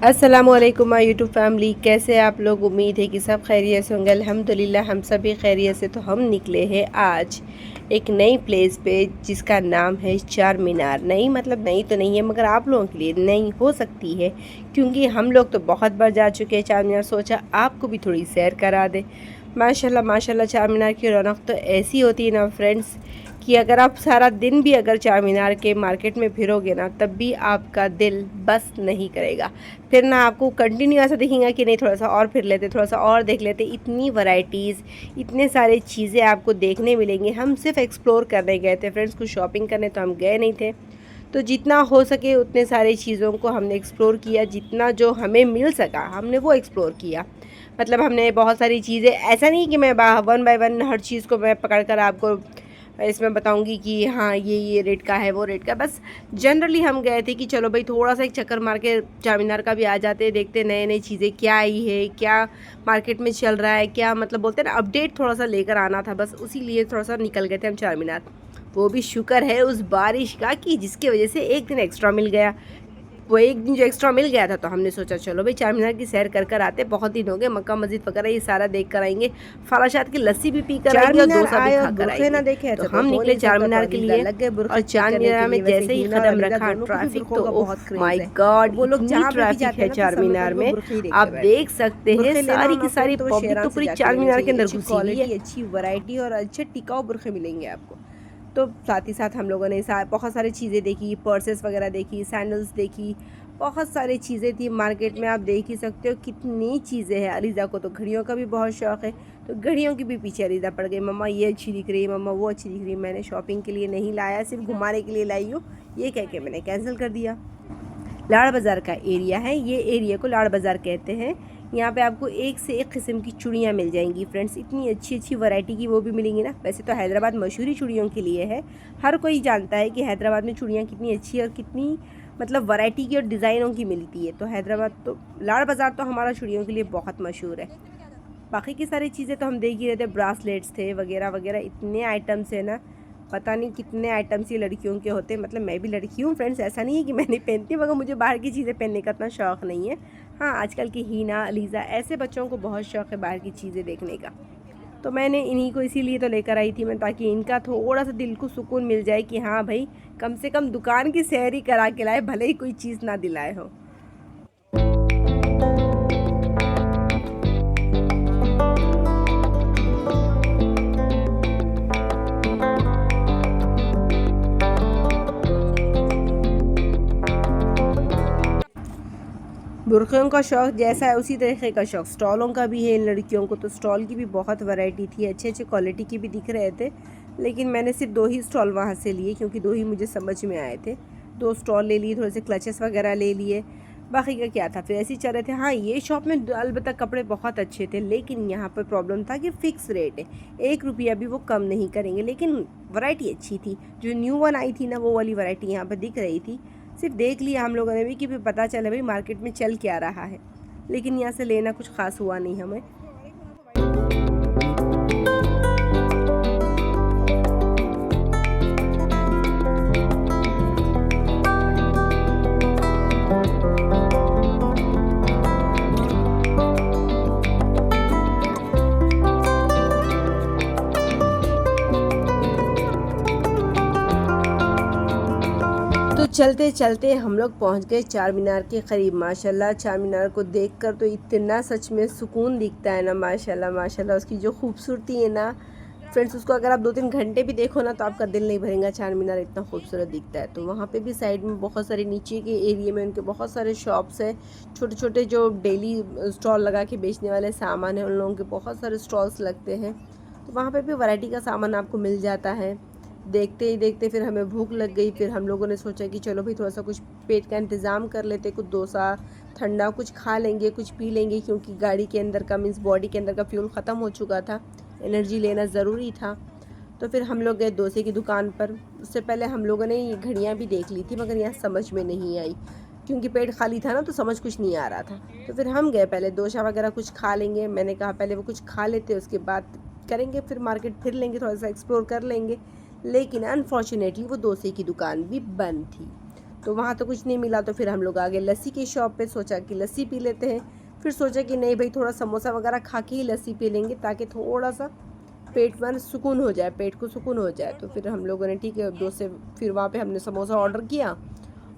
अस्सलामुअलैकुम my YouTube family, कैसे आप लोग। उम्मीद है कि सब खैरियत से होंगे। अल्हम्दुलिल्लाह हम सभी खैरियत से। तो हम निकले हैं आज एक नई प्लेस पे जिसका नाम है चार मीनार। नई मतलब नई तो नहीं है, मगर आप लोगों के लिए नई हो सकती है, क्योंकि हम लोग तो बहुत बार जा चुके हैं चार मीनार। सोचा आपको भी थोड़ी सैर करा दे। माशाल्लाह माशाल्लाह, चार मीनार की रौनक तो ऐसी होती है ना फ्रेंड्स, कि अगर आप सारा दिन भी अगर चार मीनार के मार्केट में फिरोगे ना, तब भी आपका दिल बस नहीं करेगा। फिर ना आपको कंटिन्यू ऐसा दिखेगा कि नहीं, थोड़ा सा और फिर लेते, थोड़ा सा और देख लेते। इतनी वैरायटीज़, इतने सारे चीज़ें आपको देखने मिलेंगी। हम सिर्फ एक्सप्लोर करने गए थे फ्रेंड्स, कुछ शॉपिंग करने तो हम गए नहीं थे। तो जितना हो सके उतने सारी चीज़ों को हमने एक्सप्लोर किया, जितना जो हमें मिल सका हमने वो एक्सप्लोर किया। मतलब हमने बहुत सारी चीज़ें, ऐसा नहीं कि मैं वन बाय वन हर चीज़ को मैं पकड़ कर आपको इसमें बताऊंगी कि हाँ ये रेट का है, वो रेट का। बस जनरली हम गए थे कि चलो भाई थोड़ा सा एक चक्कर मार के चार मीनार का भी आ जाते, देखते नए नई चीज़ें क्या आई है, क्या मार्केट में चल रहा है, क्या मतलब बोलते हैं ना, अपडेट थोड़ा सा लेकर आना था। बस उसी लिए थोड़ा सा निकल गए थे हम चार मीनार। वो भी शुक्र है उस बारिश का कि जिसकी वजह से एक दिन एक्स्ट्रा मिल गया। वो एक दिन जो एक्स्ट्रा मिल गया था, तो हमने सोचा चलो भाई चार मीनार की सैर कर कर आते। बहुत दिन हो गए, मक्का मस्जिद वगैरह ये सारा देख कर आएंगे, फाराशात की लस्सी भी पी कर आएंगे और डोसा भी खा कर आएंगे। देखे तो हम निकले चार मीनार के लिए, और चार मीनार में जैसे ही कदम रखा, ट्रैफिक तो बहुत माय गॉड, वो लोग इतनी जहाँ पे भी ट्रैफिक जाते है हैं ना, चार तो सब मीनार लोग में। बुरखे ही आप देखते देख सकते हैं सारी की सारी पब्लिक तो पूरी चार मीनार के अंदर घुसी हुई है। अच्छी वैरायटी और अच्छे टिकाऊ बुरखे मिलेंगे आपको। तो साथ ही साथ हम लोगों ने बहुत सारी चीज़ें देखी, पर्सेस वगैरह देखी, सैंडल्स देखी, बहुत सारी चीज़ें थी मार्केट में। आप देख ही सकते हो कितनी चीज़ें हैं। अलीज़ा को तो घड़ियों का भी बहुत शौक़ है, तो घड़ियों की भी पीछे अलीज़ा पड़ गई। मम्मा ये अच्छी दिख रही है, मम्मा वो अच्छी दिख रही है। मैंने शॉपिंग के लिए नहीं लाया, सिर्फ घुमाने के लिए लाई हूँ, ये कह के मैंने कैंसिल कर दिया। लाड़ बाज़ार का एरिया है, ये एरिया को लाड़ बाज़ार कहते हैं। यहाँ पे आपको एक से एक किस्म की चूड़ियाँ मिल जाएंगी फ्रेंड्स, इतनी अच्छी अच्छी वैरायटी की वो भी मिलेंगी ना। वैसे तो हैदराबाद मशहूर ही चूड़ियों के लिए है, हर कोई जानता है कि हैदराबाद में चूड़ियाँ कितनी अच्छी और कितनी मतलब वैरायटी की और डिज़ाइनों की मिलती है। तो हैदराबाद तो लाड़ बाज़ार तो हमारा चूड़ियों के लिए बहुत मशहूर है। बाकी की सारी चीज़ें तो हम देख ही रहे थे, ब्रासलेट्स थे वगैरह वगैरह, इतने आइटम्स है ना, पता नहीं कितने आइटम्स ये लड़कियों के होते हैं। मतलब मैं भी लड़की हूँ फ्रेंड्स, ऐसा नहीं है कि मैं नहीं पहनती, मगर मुझे बाहर की चीज़ें पहनने का इतना शौक़ नहीं है। हाँ, आजकल की हीना, अलीज़ा, ऐसे बच्चों को बहुत शौक़ है बाहर की चीज़ें देखने का। तो मैंने इन्हीं को इसीलिए तो लेकर आई थी मैं, ताकि इनका थोड़ा सा दिल को सुकून मिल जाए कि हाँ भाई कम से कम दुकान की सैर ही करा के लाए, भले ही कोई चीज़ ना दिलाए हो। बुर्क़ियों का शौक़ जैसा है उसी तरीके का शौक़ स्टॉलों का भी है इन लड़कियों को। तो स्टॉल की भी बहुत वैरायटी थी, अच्छे अच्छे क्वालिटी की भी दिख रहे थे। लेकिन मैंने सिर्फ 2 ही स्टॉल वहाँ से लिए, क्योंकि 2 ही मुझे समझ में आए थे। 2 स्टॉल ले लिए, थोड़े से क्लचेस वगैरह ले लिए, बाकी का क्या था फिर ऐसे ही चल रहे थे। हाँ, ये शॉप में अलबत्ता कपड़े बहुत अच्छे थे, लेकिन यहाँ पर प्रॉब्लम था कि फ़िक्स रेट है, 1 रुपया भी वो कम नहीं करेंगे। लेकिन वैरायटी अच्छी थी, जो न्यू वन आई थी ना, वो वाली वैरायटी यहाँ पर दिख रही थी। सिर्फ देख लिया हम लोगों ने भी कि फिर पता चला भाई मार्केट में चल क्या रहा है, लेकिन यहाँ से लेना कुछ ख़ास हुआ नहीं हमें। तो चलते चलते हम लोग पहुँच गए चार मीनार के करीब। माशाल्लाह चार मीनार को देखकर तो इतना सच में सुकून दिखता है ना, माशाल्लाह माशाल्लाह। उसकी जो खूबसूरती है ना फ्रेंड्स, उसको अगर आप 2-3 घंटे भी देखो ना, तो आपका दिल नहीं भरेगा। चार मीनार इतना खूबसूरत दिखता है। तो वहाँ पे भी साइड में बहुत सारे, नीचे के एरिया में उनके बहुत सारे शॉप्स हैं, छोटे छोटे जो डेली स्टॉल लगा के बेचने वाले सामान हैं, उन लोगों के बहुत सारे स्टॉल्स लगते हैं। तो वहाँ पे भी वैरायटी का सामान आपको मिल जाता है। देखते ही देखते फिर हमें भूख लग गई। फिर हम लोगों ने सोचा कि चलो भाई थोड़ा सा कुछ पेट का इंतज़ाम कर लेते, कुछ डोसा ठंडा कुछ खा लेंगे, कुछ पी लेंगे, क्योंकि गाड़ी के अंदर का मीन्स बॉडी के अंदर का फ्यूल ख़त्म हो चुका था, एनर्जी लेना ज़रूरी था। तो फिर हम लोग गए डोसे की दुकान पर। उससे पहले हम लोगों ने ये घड़ियाँ भी देख ली थी, मगर यहाँ समझ में नहीं आई, क्योंकि पेट खाली था ना, तो समझ कुछ नहीं आ रहा था। तो फिर हम गए पहले डोसा वगैरह कुछ खा लेंगे। मैंने कहा पहले वो कुछ खा लेते, उसके बाद करेंगे, फिर मार्केट फिर लेंगे, थोड़ा सा एक्सप्लोर कर लेंगे। लेकिन अनफॉर्चुनेटली वो डोसे की दुकान भी बंद थी। तो वहाँ तो कुछ नहीं मिला, तो फिर हम लोग आ गए लस्सी की शॉप पे। सोचा कि लस्सी पी लेते हैं, फिर सोचा कि नहीं भाई थोड़ा समोसा वगैरह खा के ही लस्सी पी लेंगे ताकि थोड़ा सा पेट में सुकून हो जाए, पेट को सुकून हो जाए। तो फिर हम लोगों ने ठीक है 2 से फिर वहाँ पे हमने समोसा ऑर्डर किया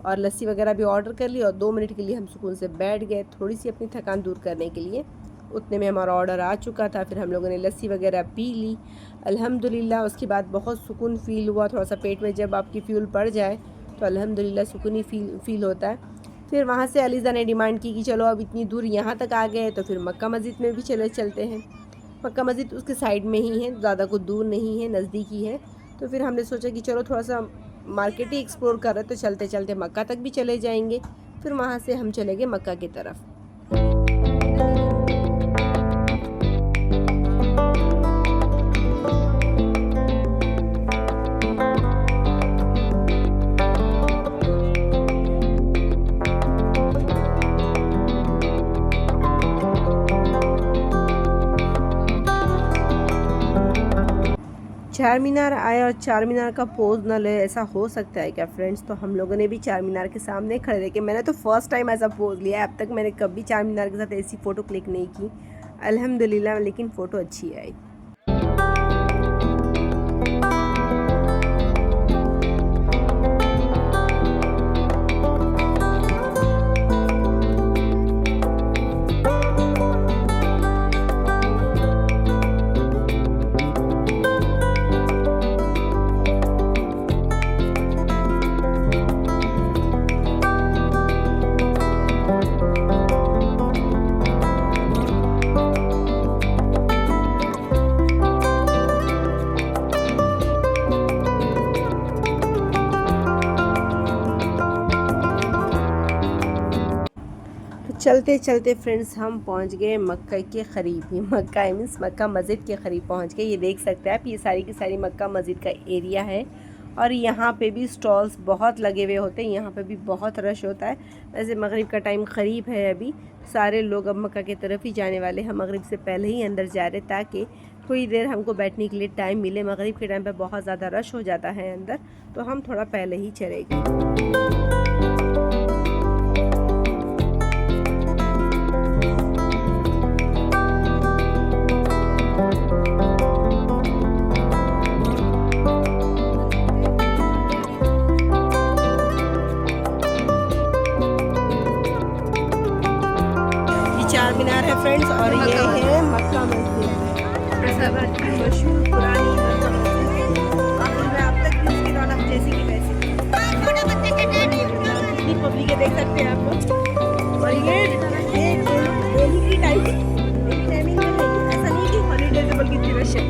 और लस्सी वगैरह भी ऑर्डर कर ली और 2 मिनट के लिए हम सुकून से बैठ गए थोड़ी सी अपनी थकान दूर करने के लिए। उतने में हमारा ऑर्डर आ चुका था। फिर हम लोगों ने लस्सी वगैरह पी ली अल्हम्दुलिल्लाह। उसके बाद बहुत सुकून फ़ील हुआ। थोड़ा सा पेट में जब आपकी फ्यूल पड़ जाए तो अल्हम्दुलिल्लाह सुकून ही फ़ील होता है। फिर वहाँ से अलीज़ा ने डिमांड की कि चलो अब इतनी दूर यहाँ तक आ गए तो फिर मक्का मस्जिद में भी चलते हैं। मक्का मस्जिद उसके साइड में ही है, ज़्यादा कुछ दूर नहीं है, नज़दीक ही है। तो फिर हमने सोचा कि चलो थोड़ा सा मार्केट ही एक्सप्लोर कर रहे तो चलते चलते मक्का तक भी चले जाएंगे। फिर वहाँ से हम चले गए मक्का की तरफ। चार मीनार आए और चार मीनार का पोज न ले, ऐसा हो सकता है क्या फ्रेंड्स? तो हम लोगों ने भी चार मीनार के सामने खड़े रह के, मैंने तो फ़र्स्ट टाइम ऐसा पोज लिया है। अब तक मैंने कभी चार मीनार के साथ ऐसी फ़ोटो क्लिक नहीं की अल्हम्दुलिल्लाह, लेकिन फ़ोटो अच्छी आई। चलते चलते फ्रेंड्स हम पहुंच गए मक्का के क़रीब ही, मक्का मीन्स मक्का मस्जिद के क़रीब पहुंच गए। ये देख सकते हैं आप, ये सारी की सारी मक्का मस्जिद का एरिया है और यहाँ पे भी स्टॉल्स बहुत लगे हुए होते हैं। यहाँ पे भी बहुत रश होता है। वैसे मगरिब का टाइम क़रीब है, अभी सारे लोग अब मक्का की तरफ ही जाने वाले हैं। मगरिब से पहले ही अंदर जा रहे ताकि थोड़ी देर हमको बैठने के लिए टाइम मिले। मगरिब के टाइम पर बहुत ज़्यादा रश हो जाता है अंदर, तो हम थोड़ा पहले ही चले गए। चार मीनार है फ्रेंड्स और ये है मक्का मस्जिद, मशहूर पुरानी मक्का मस्जिद। आखिर में अब तक भी उसकी रौनक जैसी की वैसी। कितनी पब्लिक है देख सकते हैं आप लोग। और ये डेली की टाइमिंग में ऐसा नहीं कि हॉलीडे से बल्कि इतनी रश है।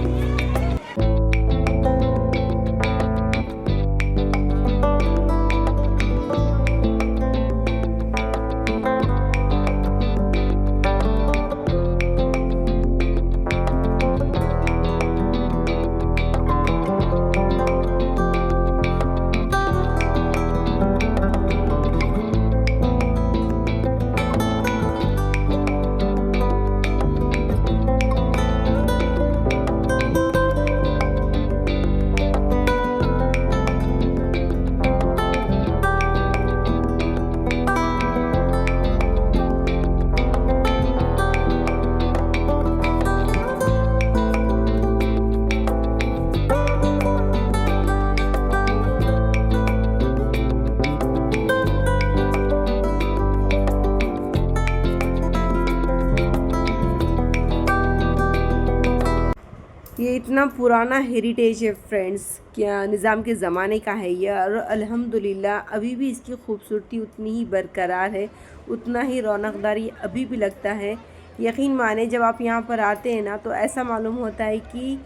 ये इतना पुराना हेरिटेज है फ्रेंड्स, क्या निज़ाम के ज़माने का है ये। और अल्हम्दुलिल्लाह अभी भी इसकी खूबसूरती उतनी ही बरकरार है, उतना ही रौनकदारी अभी भी लगता है। यकीन माने जब आप यहाँ पर आते हैं ना तो ऐसा मालूम होता है कि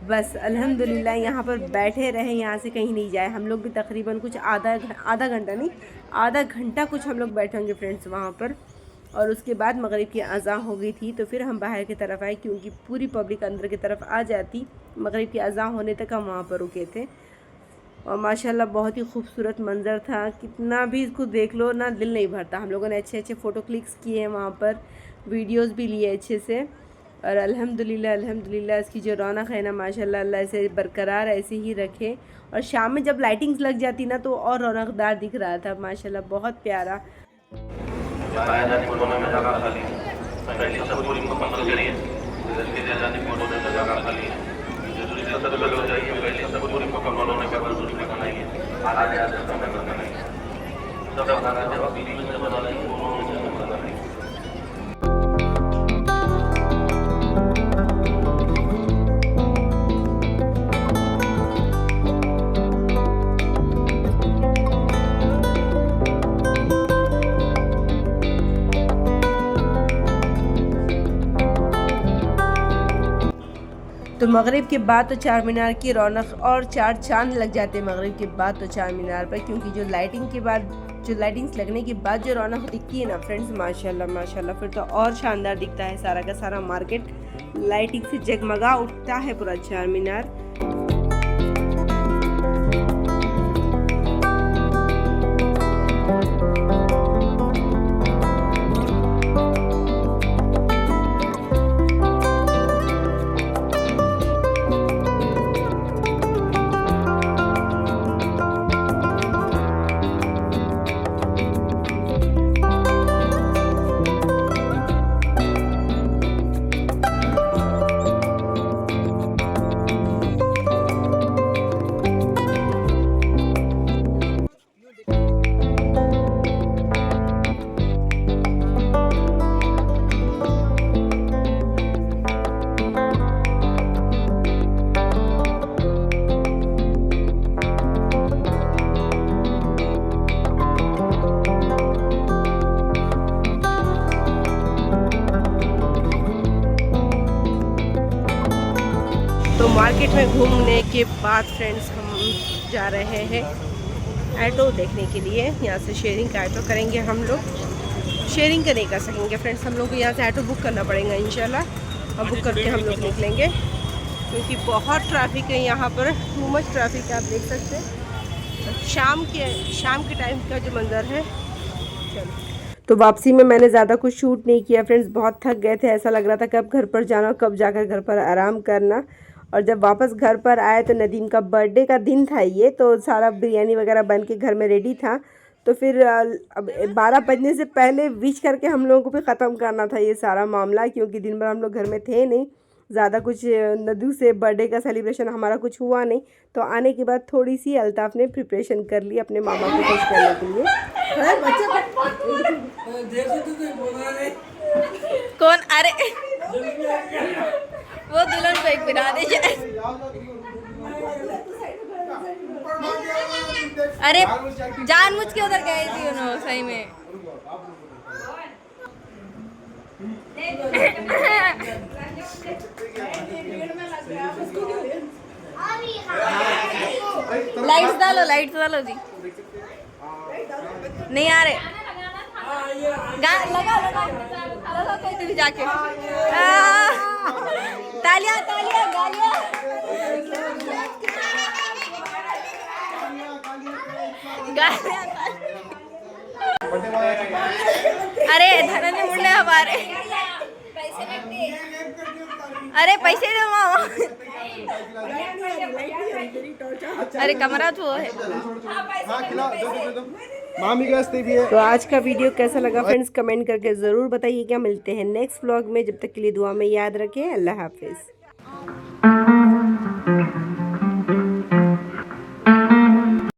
बस अल्हम्दुलिल्लाह यहाँ पर बैठे रहें, यहाँ से कहीं नहीं जाए। हम लोग भी तकरीबन कुछ आधा घंटा नहीं, आधा घंटा कुछ हम लोग बैठे होंगे फ्रेंड्स वहाँ पर। और उसके बाद मगरिब की अज़ान हो गई थी तो फिर हम बाहर की तरफ आए, क्योंकि पूरी पब्लिक अंदर की तरफ आ जाती। मगरिब की अज़ान होने तक हम वहाँ पर रुके थे और माशाल्लाह बहुत ही खूबसूरत मंज़र था। कितना भी इसको देख लो ना दिल नहीं भरता। हम लोगों ने अच्छे अच्छे फ़ोटो क्लिक्स किए हैं वहाँ पर, वीडियोस भी लिए अच्छे से। और अल्हम्दुलिल्लाह अल्हम्दुलिल्लाह इसकी जो रौनक है ना माशाल्लाह अल्लाह इसे बरकरार ऐसे ही रखे। और शाम में जब लाइटिंग्स लग जाती ना तो और रौनकदार दिख रहा था माशाल्लाह, बहुत प्यारा। तो मगरिब के बाद तो चार मीनार की रौनक और चार चांद लग जाते हैं मगरिब के बाद तो चार मीनार पर, क्योंकि जो लाइटिंग्स लगने के बाद जो रौनक दिखती है ना फ्रेंड्स माशाल्लाह माशाल्लाह, फिर तो और शानदार दिखता है। सारा का सारा मार्केट लाइटिंग से जगमगा उठता है पूरा चार मीनार। तो मार्केट में घूमने के बाद फ्रेंड्स हम जा रहे हैं ऑटो देखने के लिए। यहाँ से शेयरिंग का ऑटो करेंगे हम लोग। शेयरिंग का नहीं कर सकेंगे फ्रेंड्स, हम लोग को यहाँ से ऑटो बुक करना पड़ेगा इंशाल्लाह। और बुक करके हम लोग निकलेंगे क्योंकि बहुत ट्रैफिक है यहाँ पर, टू मच ट्रैफिक है, आप देख सकते हैं। शाम के टाइम का जो मंज़र है। चलो तो वापसी में मैंने ज़्यादा कुछ शूट नहीं किया फ्रेंड्स, बहुत थक गए थे। ऐसा लग रहा था कब घर पर जाना, कब जाकर घर पर आराम करना। और जब वापस घर पर आए तो नदीम का बर्थडे का दिन था ये, तो सारा बिरयानी वगैरह बन के घर में रेडी था। तो फिर अब 12 बजने से पहले विश करके हम लोगों को भी ख़त्म करना था ये सारा मामला, क्योंकि दिन भर हम लोग घर में थे नहीं। ज़्यादा कुछ नदू से बर्थडे का सेलिब्रेशन हमारा कुछ हुआ नहीं। तो आने के बाद थोड़ी सी अल्ताफ़ ने प्रिपरेशन कर ली अपने मामा को खुश करने के लिए। कौन? अरे वो दुल्हन को एक बिना दे। अरे जानबूझ के उधर गए थी उन्होंने सही में। लाइट्स डालो जी। नहीं आ रहे, लगा कोई भी जाके। तालियां गालियां। अरे धनने मुंडे हमारे। अरे पैसे दो मामा। अरे कमरा तो है। तो आज का वीडियो कैसा लगा फ्रेंड्स कमेंट करके ज़रूर बताइए। क्या मिलते हैं नेक्स्ट व्लॉग में, जब तक के लिए दुआ में याद रखें। अल्लाह हाफिज़।